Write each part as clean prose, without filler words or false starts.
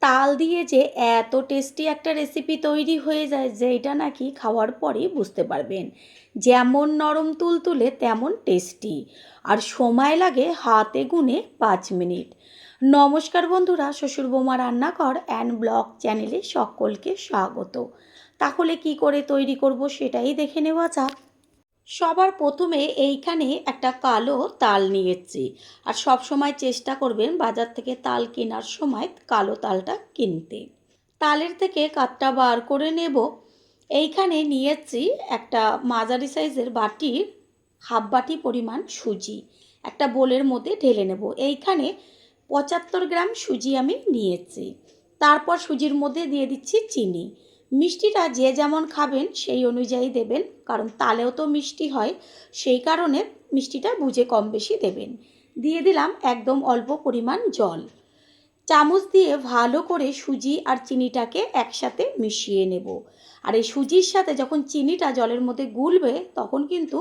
তাল দিয়ে যে এত টেস্টি একটা রেসিপি তৈরি হয়ে যায় যে এটা নাকি খাওয়ার পরেই বুঝতে পারবেন। যেমন নরম তুলতুলে তেমন টেস্টি, আর সময় লাগে হাতে গুনে 5 মিনিট। নমস্কার বন্ধুরা, শ্বশুর বৌমা রান্নাঘর অ্যান্ড ব্লগ চ্যানেলে সকলকে স্বাগত। তাহলে কি করে তৈরি করব সেটাই দেখে নেওয়া যাক। সবার প্রথমে এইখানে একটা কালো তাল নিয়েছি, আর সব সময় চেষ্টা করবেন বাজার থেকে তাল কেনার সময় কালো তালটা কিনতে। তালের থেকে কাঠটা বার করে নেব। এইখানে নিয়েছি একটা মাঝারি সাইজের বাটির হাফ বাটি পরিমাণ সুজি, একটা বোলের মধ্যে ঢেলে নেব। এইখানে 75 গ্রাম সুজি আমি নিয়েছি। তারপর সুজির মধ্যে দিয়ে দিচ্ছি চিনি। মিষ্টিটা যে যেমন খাবেন সেই অনুযায়ী দেবেন, কারণ তালেও তো মিষ্টি হয়, সেই কারণে মিষ্টিটা বুঝে কম বেশি দেবেন। দিয়ে দিলাম একদম অল্প পরিমাণ জল। চামচ দিয়ে ভালো করে সুজি আর চিনিটাকে একসাথে মিশিয়ে নেব। আর এই সুজির সাথে যখন চিনিটা জলের মধ্যে গুলবে তখন কিন্তু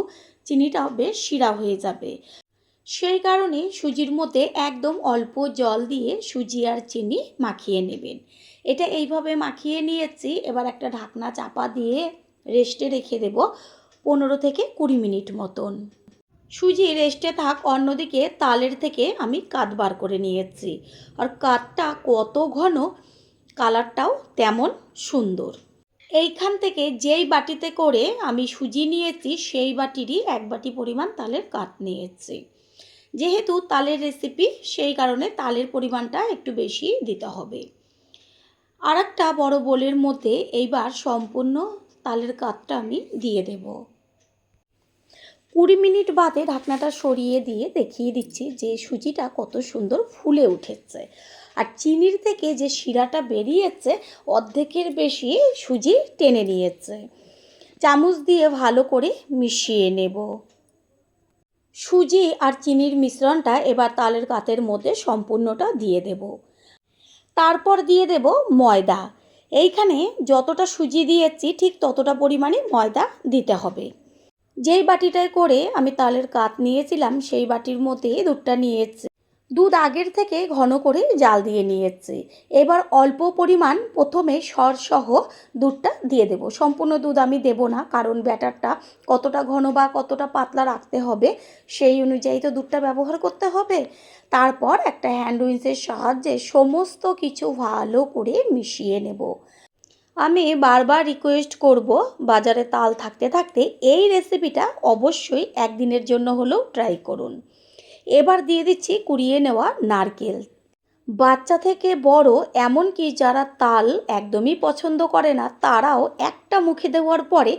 চিনিটাও বেশ শিরা হয়ে যাবে। সেই কারণে সুজির মধ্যে একদম অল্প জল দিয়ে সুজি আর চিনি মাখিয়ে নেবেন। এটা এইভাবে মাখিয়ে নিয়েছি। এবার একটা ঢাকনা চাপা দিয়ে রেস্টে রেখে দেব 15 থেকে 20 মিনিট মতন। সুজি রেস্টে থাক, অন্যদিকে তালের থেকে আমি কাঠ বার করে নিয়েছি। আর কাঠটা কত ঘন, কালারটাও তেমন সুন্দর। এইখান থেকে যেই বাটিতে করে আমি সুজি নিয়েছি সেই বাটিরই 1 বাটি পরিমাণ তালের কাঠ নিয়েছি। যেহেতু তালের রেসিপি সেই কারণে তালের পরিমাণটা একটু বেশি দিতে হবে। আর একটা বড় বোলের মধ্যে এইবার সম্পূর্ণ তালের কাঠটা আমি দিয়ে দেব। 20 মিনিট বাদে ঢাকনাটা সরিয়ে দিয়ে দেখিয়ে দিচ্ছি যে সুজিটা কত সুন্দর ফুলে উঠেছে। আর চিনির থেকে যে শিরাটা বেরিয়েছে অর্ধেকের বেশি সুজি টেনে নিয়েছে। চামচ দিয়ে ভালো করে মিশিয়ে নেব। সুজি আর চিনির মিশ্রণটা এবার তালের কাঠের মধ্যে সম্পূর্ণটা দিয়ে দেব। তারপর দিয়ে দেব ময়দা। এইখানে যতটা সুজি দিয়েছি ঠিক ততটা পরিমাণে ময়দা দিতে হবে। যেই বাটিটায় করে আমি তালের কাঠ নিয়েছিলাম সেই বাটির মধ্যে দুধটা নিয়েছি। দুধ আগের থেকে ঘন করে জাল দিয়ে নিয়েছি। এবার অল্প পরিমাণ প্রথমে সরসহ দুধটা দিয়ে দেব। সম্পূর্ণ দুধ আমি দেব না, কারণ ব্যাটারটা কতটা ঘন বা কতটা পাতলা রাখতে হবে সেই অনুযায়ী তো দুধটা ব্যবহার করতে হবে। তারপর একটা হ্যান্ড উইচের সাহায্যে সমস্ত কিছু ভালো করে মিশিয়ে নেব। আমি বারবার রিকোয়েস্ট করব, বাজারে তাল থাকতে থাকতে এই রেসিপিটা অবশ্যই একদিনের জন্য হলেও ট্রাই করুন। এবার দিয়ে দিচ্ছি কুড়িয়ে নেওয়া নারকেল। বাচ্চা থেকে বড়, এমনকি যারা তাল একদমই পছন্দ করে না তারাও একটা মুখে দেওয়ার পরে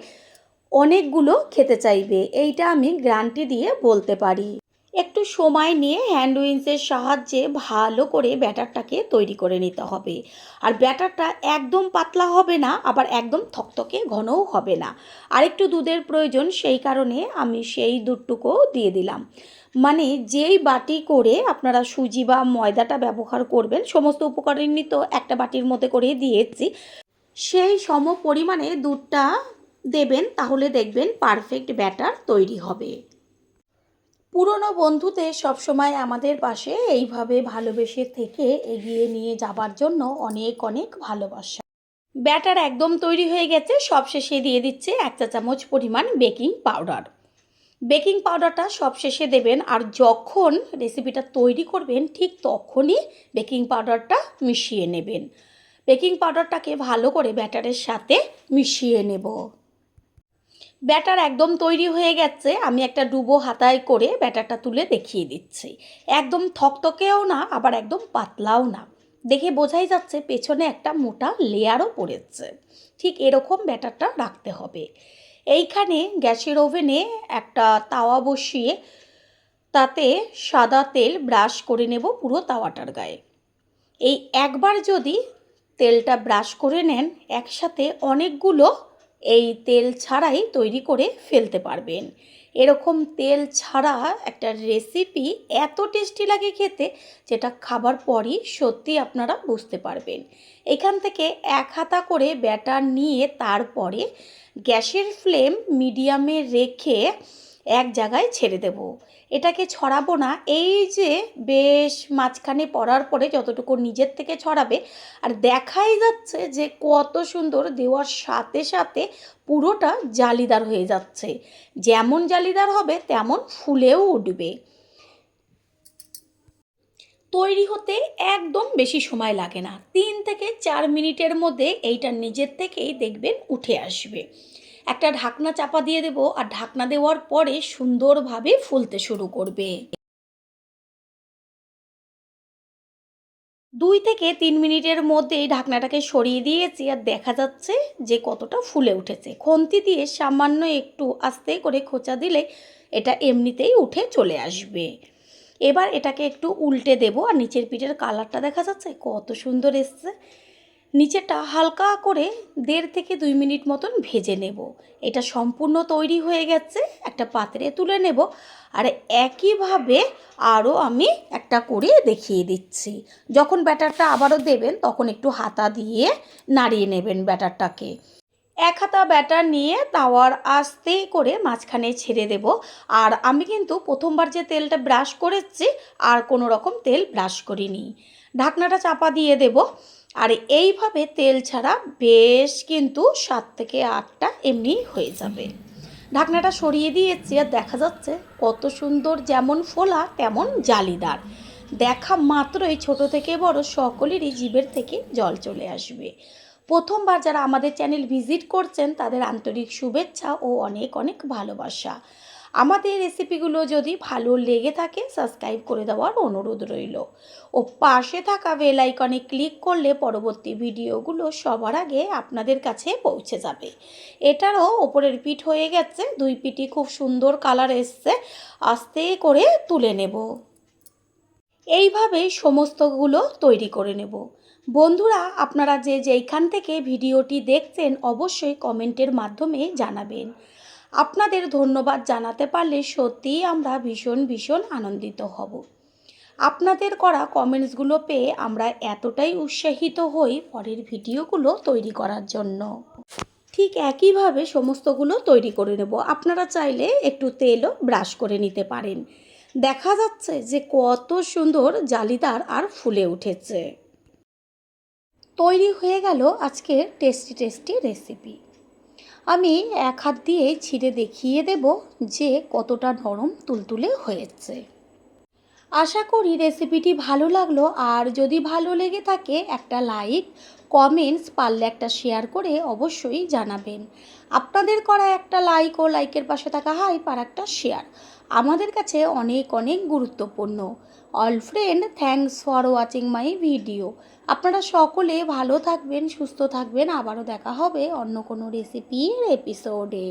অনেকগুলো খেতে চাইবে, এইটা আমি গ্যারান্টি দিয়ে বলতে পারি। একটু সময় নিয়ে হ্যান্ড উইচের সাহায্যে ভালো করে ব্যাটারটাকে তৈরি করে নিতে হবে। আর ব্যাটারটা একদম পাতলা হবে না, আবার একদম থকথকে ঘনও হবে না। আর একটু দুধের প্রয়োজন, সেই কারণে আমি সেই দুধটুকুও দিয়ে দিলাম। মানে যেই বাটি করে আপনারা সুজি বা ময়দাটা ব্যবহার করবেন, সমস্ত উপকরণই তো একটা বাটির মধ্যে করে দিয়েছি, সেই সম পরিমাণে দুধটা দেবেন, তাহলে দেখবেন পারফেক্ট ব্যাটার তৈরি হবে। পুরনো বন্ধুদের সবসময় আমাদের পাশে এইভাবে ভালোবেসে থেকে এগিয়ে নিয়ে যাবার জন্য অনেক অনেক ভালোবাসা। ব্যাটার একদম তৈরি হয়ে গেছে। সবশেষে দিয়ে দিচ্ছে 1 চা চামচ পরিমাণ বেকিং পাউডার। বেকিং পাউডারটা সবশেষে দেবেন, আর যখন রেসিপিটা তৈরি করবেন ঠিক তখনই বেকিং পাউডারটা মিশিয়ে নেবেন। বেকিং পাউডারটাকে ভালো করে ব্যাটারের সাথে মিশিয়ে নেব। ব্যাটার একদম তৈরি হয়ে গেছে। আমি একটা ডুবো হাতায় করে ব্যাটারটা তুলে দেখিয়ে দিচ্ছি। একদম থকথকেও না, আবার একদম পাতলাও না। দেখে বোঝাই যাচ্ছে পেছনে একটা মোটা লেয়ারও পড়েছে। ঠিক এরকম ব্যাটারটা রাখতে হবে। এইখানে গ্যাসের ওভেনে একটা তাওয়া বসিয়ে তাতে সাদা তেল ব্রাশ করে নেব পুরো তাওয়াটার গায়ে। এই একবার যদি তেলটা ব্রাশ করে নেন, একসাথে অনেকগুলো এই তেল ছাড়াই তৈরি করে ফেলতে পারবেন। এরকম তেল ছাড়া একটা রেসিপি এত টেস্টি লাগে খেতে, যেটা খাবার পরই সত্যি আপনারা বুঝতে পারবেন। এখান থেকে 1 হাতা করে ব্যাটার নিয়ে তারপরে গ্যাসের ফ্লেম মিডিয়ামে রেখে এক জায়গায় ছেড়ে দেব। এটাকে ছড়াবো না, এই যে বেশ মাঝখানে পড়ার পরে যতটুকু নিজের থেকে ছড়াবে। আর দেখাই যাচ্ছে যে কত সুন্দর দেওয়ার সাথে সাথে পুরোটা জালিদার হয়ে যাচ্ছে। যেমন জালিদার হবে তেমন ফুলেও উঠবে। তৈরি হতে একদম বেশি সময় লাগে না, 3 থেকে 4 মিনিটের মধ্যে এইটা নিজের থেকেই দেখবেন উঠে আসবে। একটা ঢাকনা চাপা দিয়ে দেব, আর ঢাকনা দেওয়ার পরে সুন্দরভাবে ফুলতে শুরু করবে। 2 থেকে 3 মিনিটের মধ্যেই ঢাকনাটাকে সরিয়ে দিয়েছি, আর দেখা যাচ্ছে যে কতটা ফুলে উঠেছে। খুন্তি দিয়ে সামান্য একটু আস্তে করে খোঁচা দিলে এটা এমনিতেই উঠে চলে আসবে। এবার এটাকে একটু উল্টে দেব, আর নিচের পিঠের কালারটা দেখা যাচ্ছে কত সুন্দর এসছে। নিচেটা হালকা করে 1.5 থেকে 2 মিনিট মতন ভেজে নেব। এটা সম্পূর্ণ তৈরি হয়ে গেছে, একটা পাত্রে তুলে নেব। আর একইভাবে আরও আমি একটা করে দেখিয়ে দিচ্ছি। যখন ব্যাটারটা আবারও দেবেন তখন একটু হাতা দিয়ে নাড়িয়ে নেবেন ব্যাটারটাকে। 1 হাতা ব্যাটার নিয়ে তাওয়ার আস্তে করে মাঝখানে ছেড়ে দেব। আর আমি কিন্তু প্রথমবার যে তেলটা ব্রাশ করেছি আর কোনো রকম তেল ব্রাশ করিনি। ঢাকনাটা চাপা দিয়ে দেব। আর এইভাবে তেল ছাড়া বেশ কিন্তু 7 থেকে 8টা এমনি হয়ে যাবে। ঢাকনাটা সরিয়ে দিয়েছি, আর দেখা যাচ্ছে কত সুন্দর, যেমন ফোলা তেমন জালিদার। দেখা মাত্রই ছোট থেকে বড় সকলেরই জিভের থেকে জল চলে আসবে। প্রথমবার যারা আমাদের চ্যানেল ভিজিট করছেন তাদের আন্তরিক শুভেচ্ছা ও অনেক অনেক ভালোবাসা। আমাদের রেসিপিগুলো যদি ভালো লেগে থাকে সাবস্ক্রাইব করে দেওয়ার অনুরোধ রইল, ও পাশে থাকা বেল আইকনে ক্লিক করলে পরবর্তী ভিডিওগুলো সবার আগে আপনাদের কাছে পৌঁছে যাবে। এটারও ওপরের পিঠ হয়ে গেছে, 2 পিঠই খুব সুন্দর কালার এসছে। আস্তে করে তুলে নেব। এইভাবেই সমস্তগুলো তৈরি করে নেব। বন্ধুরা, আপনারা যে যেইখান থেকে ভিডিওটি দেখছেন অবশ্যই কমেন্টের মাধ্যমে জানাবেন। আপনাদের ধন্যবাদ জানাতে পারলে সত্যিই আমরা ভীষণ ভীষণ আনন্দিত হব। আপনাদের করা কমেন্টসগুলো পেয়ে আমরা এতটাই উৎসাহিত হই পরের ভিডিওগুলো তৈরি করার জন্য। ঠিক একইভাবে সমস্তগুলো তৈরি করে নেব। আপনারা চাইলে একটু তেলও ব্রাশ করে নিতে পারেন। দেখা যাচ্ছে যে কত সুন্দর জালিদার আর ফুলে উঠেছে। তৈরি হয়ে গেল আজকের টেস্টি টেস্টি রেসিপি। আমি 1 হাত দিয়ে ছিঁড়ে দেখিয়ে দেব যে কতটা নরম তুলতুলে হয়েছে। আশা করি রেসিপিটি ভালো লাগলো, আর যদি ভালো লেগে থাকে একটা লাইক, কমেন্টস, পারলে একটা শেয়ার করে অবশ্যই জানাবেন। আপনাদের করা একটা লাইক ও লাইকের পাশে থাকা হাইপ আর একটা শেয়ার আমাদের কাছে অনেক অনেক গুরুত্বপূর্ণ। All friend, thanks for watching my video. আপনারা সকলে ভালো থাকবেন, সুস্থ থাকবেন। আবারও দেখা হবে অন্য কোনো রেসিপির এপিসোডে।